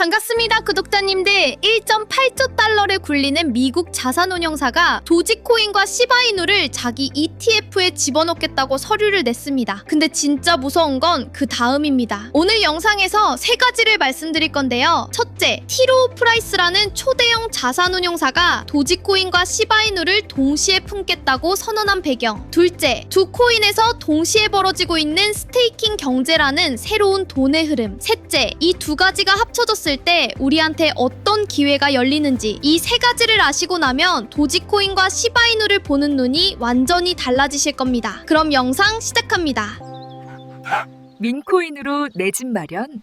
반갑습니다, 구독자님들. 1.8조 달러를 굴리는 미국 자산운용사가 도지코인과 시바이누를 자기 ETF에 집어넣겠다고 서류를 냈습니다. 근데 진짜 무서운 건 그 다음입니다. 오늘 영상에서 세 가지를 말씀드릴 건데요. 첫째, 티로우 프라이스라는 초대형 자산운용사가 도지코인과 시바이누를 동시에 품겠다고 선언한 배경. 둘째, 두 코인에서 동시에 벌어지고 있는 스테이킹 경제라는 새로운 돈의 흐름. 셋째, 이 두 가지가 합쳐졌을 때 우리한테 어떤 기회가 열리는지. 이 세 가지를 아시고 나면 도지코인과 시바이누를 보는 눈이 완전히 달라지실 겁니다. 그럼 영상 시작합니다. 민코인으로 내 집 마련?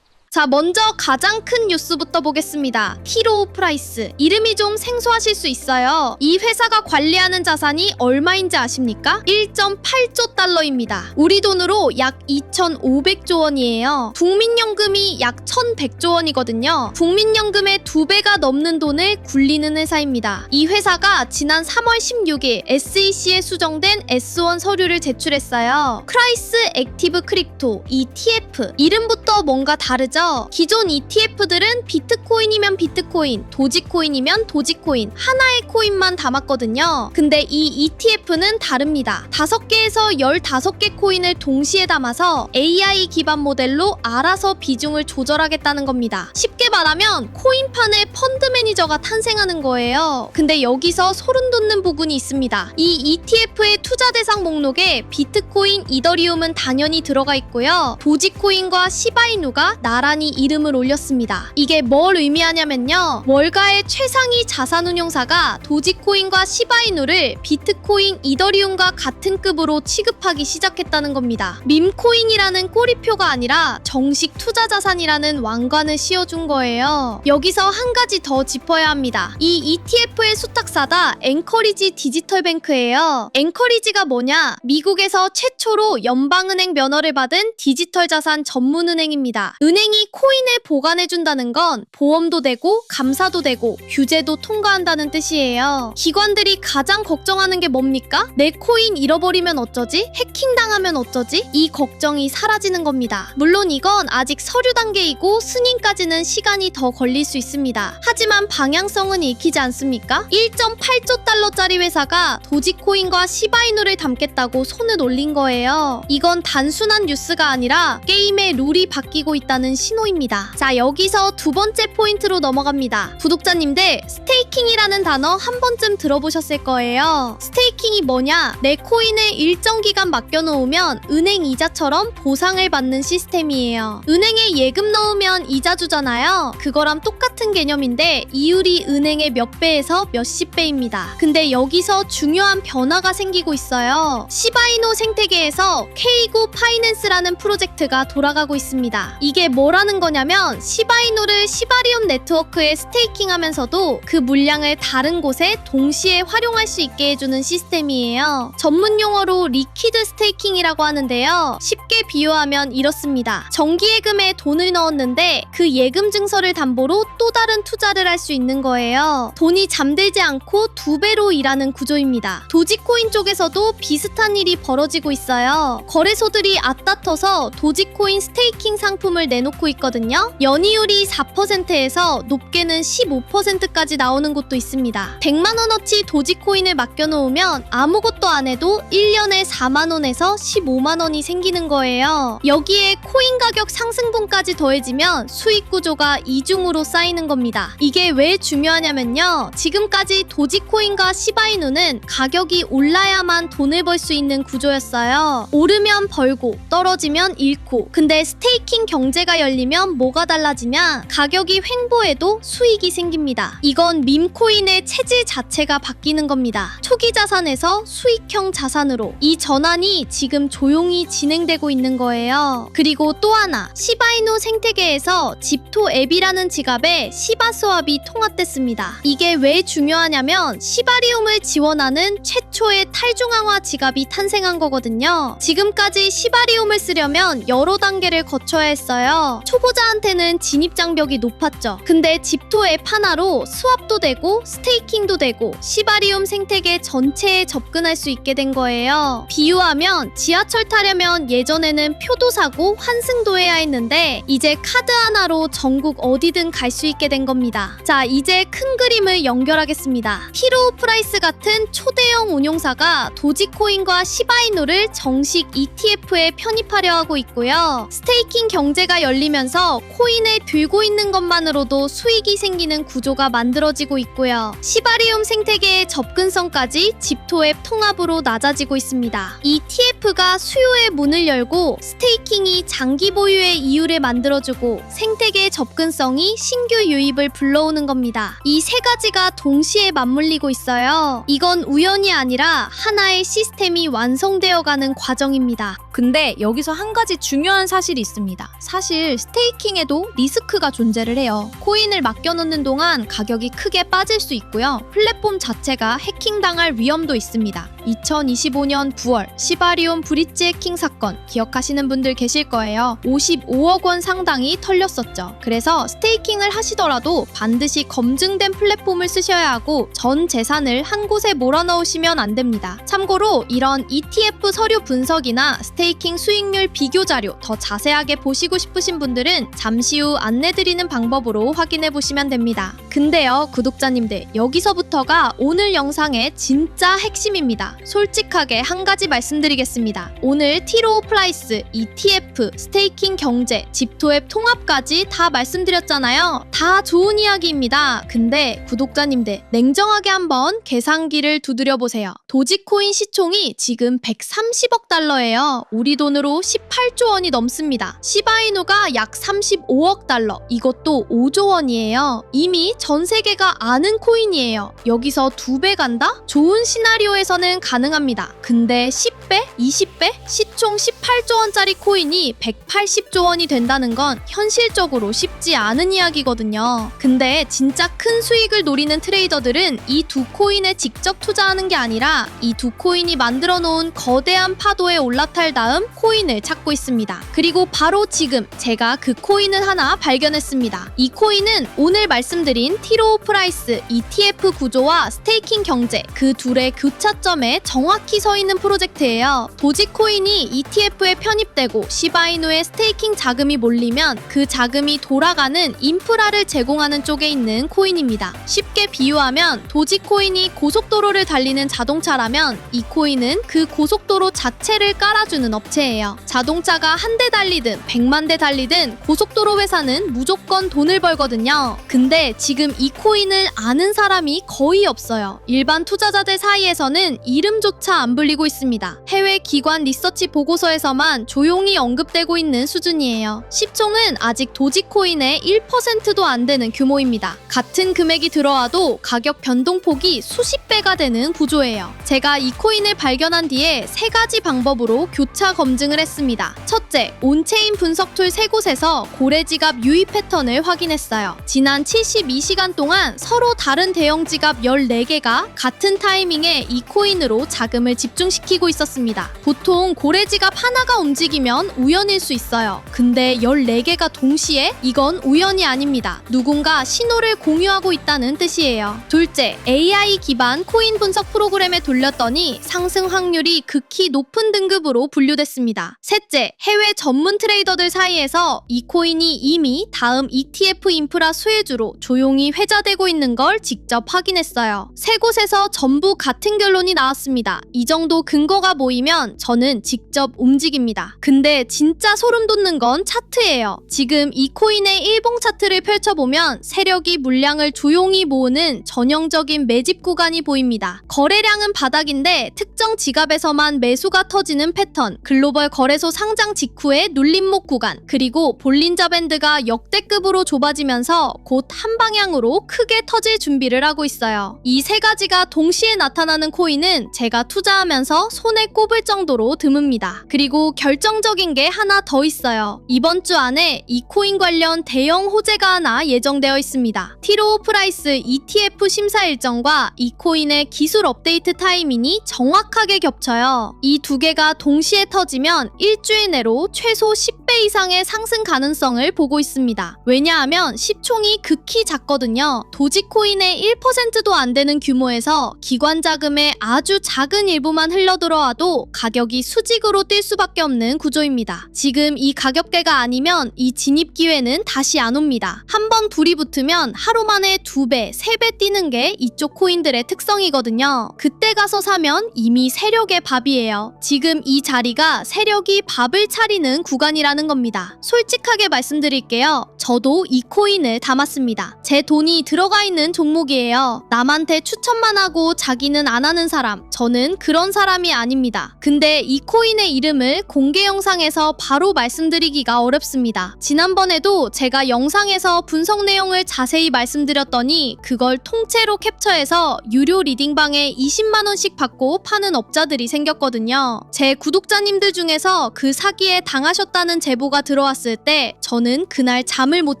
자, 먼저 가장 큰 뉴스부터 보겠습니다. 티로우 프라이스. 이름이 좀 생소하실 수 있어요. 이 회사가 관리하는 자산이 얼마인지 아십니까? 1.8조 달러입니다. 우리 돈으로 약 2,500조 원이에요. 국민연금이 약 1,100조 원이거든요. 국민연금의 2배가 넘는 돈을 굴리는 회사입니다. 이 회사가 지난 3월 16일 SEC에 수정된 S1 서류를 제출했어요. 크라이스 액티브 크립토 ETF. 이름부터 뭔가 다르죠? 기존 ETF들은 비트코인이면 비트코인, 도지코인이면 도지코인, 하나의 코인만 담았거든요. 근데 이 ETF는 다릅니다. 5개에서 15개 코인을 동시에 담아서 AI 기반 모델로 알아서 비중을 조절하겠다는 겁니다. 쉽게 말하면 코인판의 펀드 매니저가 탄생하는 거예요. 근데 여기서 소름 돋는 부분이 있습니다. 이 ETF의 투자 대상 목록에 비트코인, 이더리움은 당연히 들어가 있고요. 도지코인과 시바이누가 나란히 이름을 올렸습니다. 이게 뭘 의미하냐면요. 월가의 최상위 자산운용사가 도지코인과 시바이누를 비트코인, 이더리움과 같은 급으로 취급하기 시작했다는 겁니다. 밈코인이라는 꼬리표가 아니라 정식 투자 자산이라는 왕관을 씌워준 거예요. 여기서 한 가지 더 짚어야 합니다. 이 ETF의 수탁사다 앵커리지 디지털뱅크예요. 앵커리지가 뭐냐? 미국에서 최초로 연방은행 면허를 받은 디지털 자산 전문은행입니다. 은행이 코인을 보관해준다는 건 보험도 되고 감사도 되고 규제도 통과한다는 뜻이에요. 기관들이 가장 걱정하는 게 뭡니까? 내 코인 잃어버리면 어쩌지? 해킹당하면 어쩌지? 이 걱정이 사라지는 겁니다. 물론 이건 아직 서류 단계이고 승인까지는 시간이 더 걸릴 수 있습니다. 하지만 방향성은 읽히지 않습니까? 1.8조 달러짜리 회사가 도지코인과 시바이누를 담겠다고 손을 올린 거예요. 이건 단순한 뉴스가 아니라 게임의 룰이 바뀌고 있다는 신호입니다. 자, 여기서 두 번째 포인트로 넘어갑니다. 구독자님들, 스테이킹이라는 단어 한 번쯤 들어보셨을 거예요. 스테이킹이 뭐냐? 내 코인을 일정 기간 맡겨놓으면 은행 이자처럼 보상을 받는 시스템이에요. 은행에 예금 넣으면 이자 주잖아요. 그거랑 똑같은 개념인데 이율이 은행의 몇 배에서 몇십 배입니다. 근데 여기서 중요한 변화가 생기고 있어요. 시바이누 생태계에서 K9 파이낸스라는 프로젝트가 돌아가고 있습니다. 이게 뭐라는 거냐면 시바이누를 시바리온 네트워크에 스테이킹하면서도 그 물량을 다른 곳에 동시에 활용할 수 있게 해주는 시스템이에요. 전문 용어로 리퀴드 스테이킹이라고 하는데요. 쉽게 비유하면 이렇습니다. 정기예금에 돈을 넣었는데 그 예금 증서를 담보로 또 다른 투자를 할 수 있는 거예요. 돈이 잠들지 않고 2배로 일하는 구조입니다. 도지코인 쪽에서도 비슷한 일이 벌어지고 있어요. 거래소들이 앞다퉈서 도지코인 스테이킹 상품을 내놓고 있거든요. 연이율이 4%에서 높게는 15%까지 나오는 곳도 있습니다. 100만원어치 도지코인을 맡겨놓으면 아무것도 안 해도 1년에 4만원에서 15만원이 생기는 거예요. 여기에 코인 가격 상승분까지 더해지면 수익 구조가 이중으로 쌓이는 겁니다. 이게 왜 중요하냐면요. 지금까지 도지코인과 시바이누는 가격이 올라야만 돈을 벌 수 있는 구조였어요. 오르면 벌고 떨어지면 잃고. 근데 스테이킹 경제가 열리면 뭐가 달라지냐? 가격이 횡보해도 수익이 생깁니다. 이건 밈코인의 체질 자체가 바뀌는 겁니다. 초기 자산에서 수익형 자산으로. 이 전환이 지금 조용히 진행되고 있는 거예요. 그리고 또 하나, 시바이누 생태계에서 집토 앱이라는 지갑에 시바스왑이 통합됐습니다. 이게 왜 중요하냐면 시바리움을 지원하는 최초의 탈중앙화 지갑이 탄생한 거거든요. 지금까지 시바리움을 쓰려면 여러 단계를 거쳐야 했어요. 초보자한테는 진입 장벽이 높았죠. 근데 집토 앱 하나로 스왑도 되고 스테이킹도 되고 시바리움 생태계 전체에 접근할 수 있게 된 거예요. 비유하면 지하철 타려면 예전에는 표도 사고 환승도 해야 했는데 이제 카드 하나로 전국 어디든 갈 수 있게 된 겁니다. 자, 이제 큰 그림을 연결하겠습니다. 티로우 프라이스 같은 초대형 운용사가 도지코인과 시바이누를 정식 ETF에 편입하려 하고 있고요. 스테이킹 경제가 열리면서 코인을 들고 있는 것만으로도 수익이 생기는 구조가 만들어지고 있고요. 시바리움 생태계의 접근성까지 집토앱 통합으로 낮아지고 있습니다. ETF가 수요의 문을 열고 스테이킹이 장기 보유의 이유를 만들어주고 생태계의 접근성이 신규 유입을 불러오는 겁니다. 이 세 가지가 동시에 맞물리고 있어요. 이건 우연이 아니라 하나의 시스템이 완성되어가는 과정입니다. 근데 여기서 한 가지 중요한 사실이 있습니다. 사실 스테이킹에도 리스크가 존재를 해요. 코인을 맡겨놓는 동안 가격이 크게 빠질 수 있고요. 플랫폼 자체가 해킹당할 위험도 있습니다. 2025년 9월 시바리움 브릿지 해킹 사건 기억하시는 분들 계실 거예요. 55억 원 상당이 털렸었죠. 그래서 스테이킹을 하시더라도 반드시 검증된 플랫폼을 쓰셔야 하고 전 재산을 한 곳에 몰아넣으시면 안 됩니다. 참고로 이런 ETF 서류 분석이나 스테이킹 수익률 비교 자료 더 자세하게 보시고 싶으신 분들은 잠시 후 안내드리는 방법으로 확인해 보시면 됩니다. 근데요, 구독자님들, 여기서부터가 오늘 영상의 진짜 핵심입니다. 솔직하게 한 가지 말씀드리겠습니다. 오늘 티로우 프라이스, ETF, 스테이킹 경제, 집토앱 통합까지 다 말씀드렸잖아요. 다 좋은 이야기입니다. 근데 구독자님들, 냉정하게 한번 계산기를 두드려 보세요. 도지코인 시총이 지금 130억 달러예요. 우리 돈으로 18조 원이 넘습니다. 시바이누가 약 35억 달러, 이것도 5조 원이에요. 이미 전 세계가 아는 코인이에요. 여기서 2배 간다? 좋은 시나리오에서는 가능합니다. 근데 10배? 20배? 시총 18조 원짜리 코인이 180조 원이 된다는 건 현실적으로 쉽지 않은 이야기거든요. 근데 진짜 큰 수익을 노리는 트레이더들은 이 두 코인에 직접 투자하는 게 아니라 이 두 코인이 만들어 놓은 거대한 파도에 올라탈 다음 코인을 찾고 있습니다. 그리고 바로 지금 제가 그 코인을 하나 발견했습니다. 이 코인은 오늘 말씀드린 티로우 프라이스, ETF 구조와 스테이킹 경제 그 둘의 교차점에 정확히 서 있는 프로젝트예요. 도지코인이 ETF에 편입되고 시바이누의 스테이킹 자금이 몰리면 그 자금이 돌아가는 인프라를 제공하는 쪽에 있는 코인입니다. 쉽게 비유하면 도지코인이 고속도로를 달리는 자동차라면 이 코인은 그 고속도로 자체를 깔아주는 업체예요. 자동차가 한 대 달리든 100만 대 달리든 고속도로 회사는 무조건 돈을 벌거든요. 근데 지금 이 코인을 아는 사람이 거의 없어요. 일반 투자자들 사이에서는 이름조차 안 불리고 있습니다. 해외 기관 리서치 보고서에서만 조용히 언급되고 있는 수준이에요. 시총은 아직 도지코인의 1%도 안 되는 규모입니다. 같은 금액이 들어와도 가격 변동폭이 수십 배가 되는 구조예요. 제가 이 코인을 발견한 뒤에 세 가지 방법으로 교차 검증을 했습니다. 첫째, 온체인 분석 툴 3곳에서 고래 지갑 유입 패턴을 확인했어요. 지난 72시간 동안 서로 다른 대형 지갑 14개가 같은 타이밍에 이 코인으로 자금을 집중시키고 있었습니다. 보통 고래 지갑 하나가 움직이면 우연일 수 있어요. 근데 14개가 동시에? 이건 우연이 아닙니다. 누군가 신호를 공유하고 있다는 뜻이에요. 둘째, AI 기반 코인 분석 프로그램에 돌렸더니 상승 확률이 극히 높은 등급으로 분류됐습니다. 셋째, 해외 전문 트레이더들 사이에서 이 코인이 이미 다음 ETF 인프라 수혜주로 조용히 회자되고 있는 걸 직접 확인했어요. 세 곳에서 전부 같은 결론이 나왔습니다. 이 정도 근거가 모이면 저는 직접 움직입니다. 근데 진짜 소름 돋는 건 차트예요. 지금 이 코인의 일봉 차트를 펼쳐보면 세력이 물량을 조용히 모으는 전형적인 매집 구간이 보입니다. 거래량은 바닥인데 특정 지갑에서만 매수가 터지는 패턴, 글로벌 거래소 상장 직후의 눌림목 구간, 그리고 볼린저 밴드가 역대급으로 좁아지면서 곧 한 방향으로 크게 터질 준비를 하고 있어요. 이 세 가지가 동시에 나타나는 코인은 제가 투자하면서 손에 꼽을 정도로 드뭅니다. 그리고 결정적인 게 하나 더 있어요. 이번 주 안에 이 코인 관련 대형 호재가 하나 예정되어 있습니다. 티로우 프라이스 ETF 심사 일정과 이 코인의 기술 업데이트 타이밍이 정확하게 겹쳐요. 이 두 개가 동시에 터지면 일주일 내로 최소 10배 10배 이상의 상승 가능성을 보고 있습니다. 왜냐하면 시총이 극히 작거든요. 도지코인의 1%도 안 되는 규모에서 기관 자금의 아주 작은 일부만 흘러들어와도 가격이 수직으로 뛸 수밖에 없는 구조입니다. 지금 이 가격대가 아니면 이 진입 기회는 다시 안 옵니다. 한번 불이 붙으면 하루 만에 2배, 3배 뛰는 게 이쪽 코인들의 특성이거든요. 그때 가서 사면 이미 세력의 밥이에요. 지금 이 자리가 세력이 밥을 차리는 구간이라는 겁니다. 솔직하게 말씀드릴게요. 저도 이 코인을 담았습니다. 제 돈이 들어가 있는 종목이에요. 남한테 추천만 하고 자기는 안 하는 사람, 저는 그런 사람이 아닙니다. 근데 이 코인의 이름을 공개 영상에서 바로 말씀드리기가 어렵습니다. 지난번에도 제가 영상에서 분석 내용을 자세히 말씀드렸더니 그걸 통째로 캡처해서 유료 리딩방에 20만원씩 받고 파는 업자들이 생겼거든요. 제 구독자님들 중에서 그 사기에 당하셨다는 제보가 들어왔을 때 저는 그날 잠을 못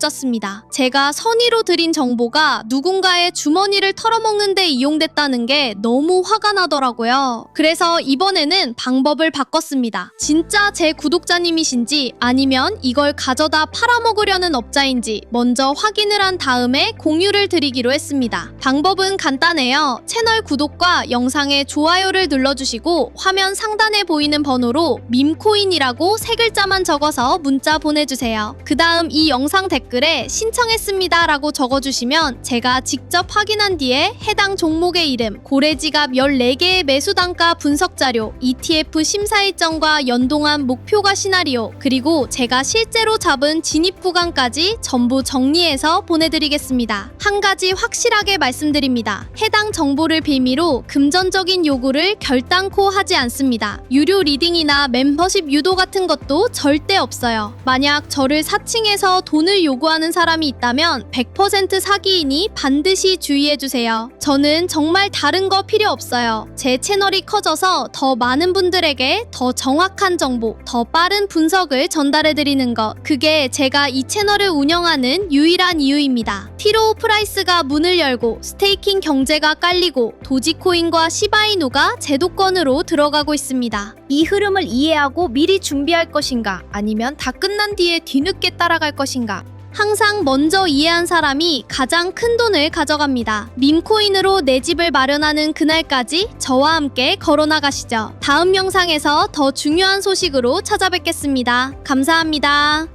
잤습니다. 제가 선의로 드린 정보가 누군가의 주머니를 털어먹는 데 이용됐다는 게 너무 화가 나더라고요. 그래서 이번에는 방법을 바꿨습니다. 진짜 제 구독자님이신지 아니면 이걸 가져다 팔아먹으려는 업자인지 먼저 확인을 한 다음에 공유를 드리기로 했습니다. 방법은 간단해요. 채널 구독과 영상에 좋아요를 눌러주시고 화면 상단에 보이는 번호로 밈코인이라고 3글자만 적어서 문자 보내주세요. 그 다음 이 영상 댓글에 신청했습니다 라고 적어주시면 제가 직접 확인한 뒤에 해당 종목의 이름, 고래지갑 14개의 매수 단가 분석 자료, ETF 심사 일정과 연동한 목표가 시나리오, 그리고 제가 실제로 잡은 진입 구간까지 전부 정리해서 보내드리겠습니다. 한 가지 확실하게 말씀드립니다. 해당 정보를 빌미로 금전적인 요구를 결단코 하지 않습니다. 유료 리딩이나 멤버십 유도 같은 것도 절대 없어요. 만약 저를 사칭해서 돈을 요구하는 사람이 있다면 100% 사기이니 반드시 주의해주세요. 저는 정말 다른 거 필요 없어요. 제 채널이 커져서 더 많은 분들에게 더 정확한 정보, 더 빠른 분석을 전달해드리는 것, 그게 제가 이 채널을 운영하는 유일한 이유입니다. 티로우 프라이스가 문을 열고 스테이킹 경제가 깔리고 도지코인과 시바이누가 제도권으로 들어가고 있습니다. 이 흐름을 이해하고 미리 준비할 것인가? 아니면 다 끝난 뒤에 뒤늦게 따라갈 것인가? 항상 먼저 이해한 사람이 가장 큰 돈을 가져갑니다. 밈코인으로 내 집을 마련하는 그날까지 저와 함께 걸어나가시죠. 다음 영상에서 더 중요한 소식으로 찾아뵙겠습니다. 감사합니다.